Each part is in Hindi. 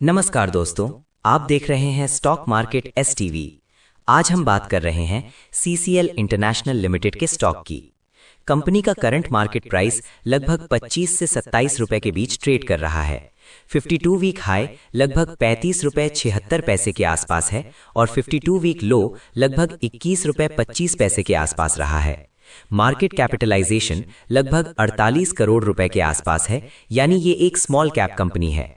नमस्कार दोस्तों, आप देख रहे हैं स्टॉक मार्केट STV। आज हम बात कर रहे हैं CCL इंटरनेशनल लिमिटेड के स्टॉक की। कंपनी का करंट मार्केट प्राइस लगभग 25 से 27 रुपए के बीच ट्रेड कर रहा है। 52 वीक हाई लगभग 35 रुपए 76 पैसे के आसपास है और 52 वीक लो लगभग 21 रुपए 25 पैसे के आसपास रहा है। मार्केट कैपिटलाइजेशन लगभग 48 करोड़ रुपए के आसपास है, यानी ये एक स्मॉल कैप कंपनी है।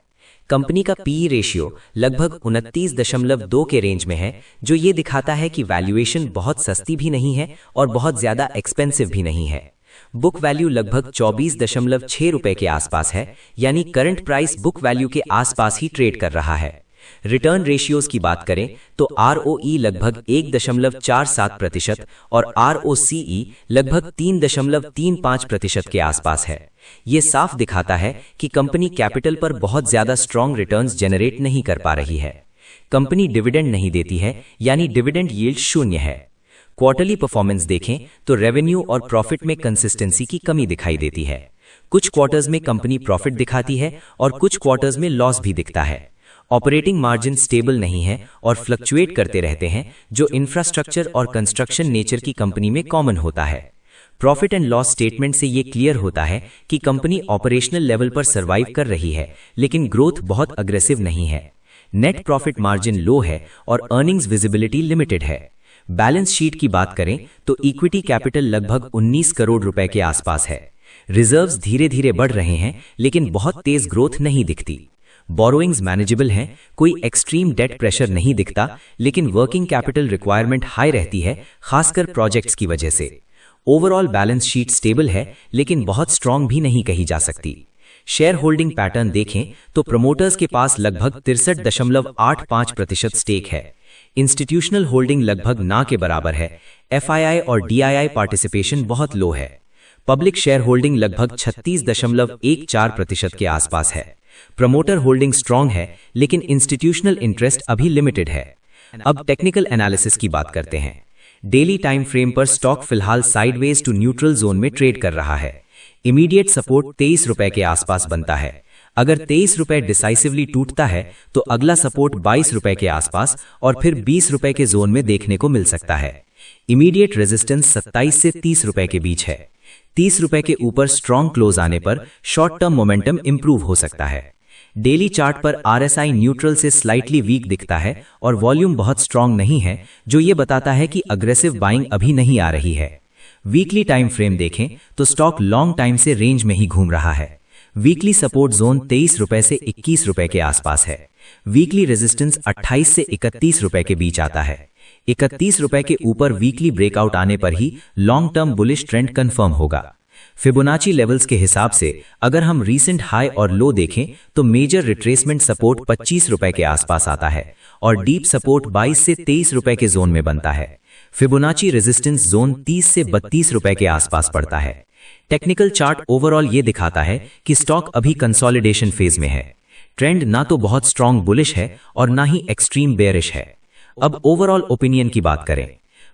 कंपनी का PE रेशियो लगभग 29.2 के रेंज में है, जो ये दिखाता है कि वैल्यूएशन बहुत सस्ती भी नहीं है और बहुत ज्यादा एक्सपेंसिव भी नहीं है। बुक वैल्यू लगभग 24.6 रुपए के आसपास है, यानी करंट प्राइस बुक वैल्यू के आसपास ही ट्रेड कर रहा है। रिटर्न रेशियोज की बात करें तो ROE लगभग 1.47% और ROCE लगभग 3.35% के आसपास है। ये साफ दिखाता है कि कंपनी कैपिटल पर बहुत ज्यादा स्ट्रॉन्ग रिटर्न्स जनरेट नहीं कर पा रही है। कंपनी डिविडेंड नहीं देती है, यानी डिविडेंड यील्ड 0 है। क्वार्टरली परफॉर्मेंस देखें तो रेवेन्यू और प्रॉफिट में कंसिस्टेंसी की कमी दिखाई देती है। कुछ क्वार्टर्स में कंपनी प्रॉफिट दिखाती है और कुछ क्वार्टर्स में लॉस भी दिखता है। ऑपरेटिंग मार्जिन स्टेबल नहीं है और फ्लक्चुएट करते रहते हैं, जो इंफ्रास्ट्रक्चर और कंस्ट्रक्शन नेचर की कंपनी में कॉमन होता है। प्रॉफिट एंड लॉस स्टेटमेंट से ये क्लियर होता है कि कंपनी ऑपरेशनल लेवल पर सर्वाइव कर रही है, लेकिन ग्रोथ बहुत अग्रेसिव नहीं है। नेट प्रॉफिट मार्जिन लो है और अर्निंग्स विजिबिलिटी लिमिटेड है। बैलेंस शीट की बात करें तो इक्विटी कैपिटल लगभग 19 करोड़ रुपए के आसपास है। रिजर्व्स धीरे धीरे बढ़ रहे हैं, लेकिन बहुत तेज ग्रोथ नहीं दिखती। बोरोइंग्स मैनेजेबल हैं, कोई एक्सट्रीम डेट प्रेशर नहीं दिखता, लेकिन वर्किंग कैपिटल रिक्वायरमेंट हाई रहती है, खासकर प्रोजेक्ट्स की वजह से। ओवरऑल बैलेंस शीट स्टेबल है, लेकिन बहुत स्ट्रांग भी नहीं कही जा सकती। शेयर होल्डिंग पैटर्न देखें तो प्रमोटर्स के पास लगभग 63.85% स्टेक है। इंस्टीट्यूशनल होल्डिंग लगभग ना के बराबर है। FII और DII पार्टिसिपेशन बहुत लो है। पब्लिक शेयर होल्डिंग लगभग 36.14% के आसपास है। प्रमोटर होल्डिंग स्ट्रांग है, लेकिन इंस्टीट्यूशनल इंटरेस्ट अभी लिमिटेड है। अब टेक्निकल एनालिसिस की बात करते हैं। डेली टाइम फ्रेम पर स्टॉक फिलहाल साइडवेज टू न्यूट्रल जोन में ट्रेड कर रहा है। इमीडिएट सपोर्ट 23 रुपए के आसपास बनता है। अगर 23 रुपए डिसाइसिवली टूटता है तो अगला सपोर्ट 22 रुपए के आसपास और फिर 20 रुपए के जोन में देखने को मिल सकता है। इमीडिएट रेजिस्टेंस 27 से 30 रुपए के बीच है। 30 रुपए के ऊपर स्ट्रॉन्ग क्लोज आने पर शॉर्ट टर्म मोमेंटम इंप्रूव हो सकता है। डेली चार्ट पर RSI न्यूट्रल से स्लाइटली वीक दिखता है और वॉल्यूम बहुत स्ट्रांग नहीं है, जो ये बताता है कि अग्रेसिव बाइंग अभी नहीं आ रही है। वीकली टाइम फ्रेम देखें तो स्टॉक लॉन्ग टाइम से रेंज में ही घूम रहा है। वीकली सपोर्ट जोन 23 रुपए से 21 रुपए के आसपास है। वीकली रेजिस्टेंस 28 से 31 रुपए के बीच आता है। 31 रुपए के ऊपर वीकली ब्रेकआउट आने पर ही long term bullish trend confirm होगा। फिबोनाची लेवल्स के हिसाब से अगर हम रीसेंट हाई और लो देखें तो मेजर रिट्रेसमेंट सपोर्ट 25 रुपए के आसपास आता है और डीप सपोर्ट 22 से 23 रुपए के जोन में बनता है। फिबोनाची रेजिस्टेंस जोन 30 से 32 रुपए के आसपास पड़ता है। टेक्निकल चार्ट ओवरऑल ये दिखाता है कि स्टॉक अभी कंसोलिडेशन फेज में है। ट्रेंड ना तो बहुत स्ट्रांग बुलिश है और ना ही एक्सट्रीम बेयरिश है। अब ओवरऑल ओपिनियन की बात करें।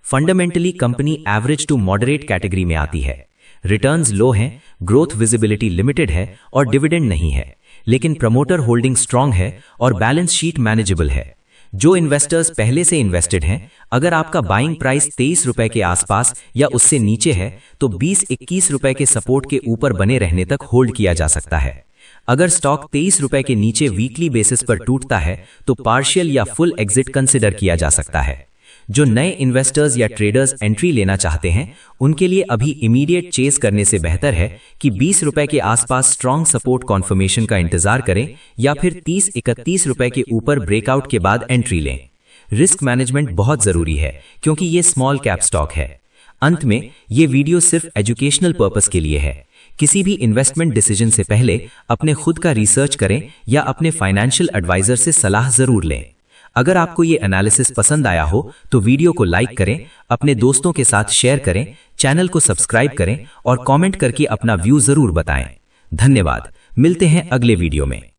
Fundamentally company average to moderate category में आती है। रिटर्न्स लो हैं, ग्रोथ विजिबिलिटी लिमिटेड है और डिविडेंड नहीं है, लेकिन प्रमोटर होल्डिंग स्ट्रांग है और बैलेंस शीट मैनेजेबल है। जो इन्वेस्टर्स पहले से इन्वेस्टेड हैं, अगर आपका बाइंग प्राइस 23 रुपए के आसपास या उससे नीचे है तो 20-21 रुपए के सपोर्ट के ऊपर बने रहने तक होल्ड किया जा सकता है। अगर स्टॉक 23 रुपए के नीचे वीकली बेसिस पर टूटता है तो पार्शियल या फुल एग्जिट कंसिडर किया जा सकता है। जो नए इन्वेस्टर्स या ट्रेडर्स एंट्री लेना चाहते हैं, उनके लिए अभी इमीडिएट चेस करने से बेहतर है कि 20 रुपए के आसपास स्ट्रॉन्ग सपोर्ट कॉन्फर्मेशन का इंतजार करें या फिर 30-31 रुपए के ऊपर ब्रेकआउट के बाद एंट्री लें। रिस्क मैनेजमेंट बहुत जरूरी है, क्योंकि ये स्मॉल कैप स्टॉक है। अंत में ये वीडियो सिर्फ एजुकेशनल पर्पस के लिए है। किसी भी इन्वेस्टमेंट डिसीजन से पहले अपने खुद का रिसर्च करें या अपने फाइनेंशियल एडवाइजर से सलाह जरूर लें। अगर आपको ये एनालिसिस पसंद आया हो तो वीडियो को लाइक करें, अपने दोस्तों के साथ शेयर करें, चैनल को सब्सक्राइब करें और कमेंट करके अपना व्यू जरूर बताएं। धन्यवाद। मिलते हैं अगले वीडियो में।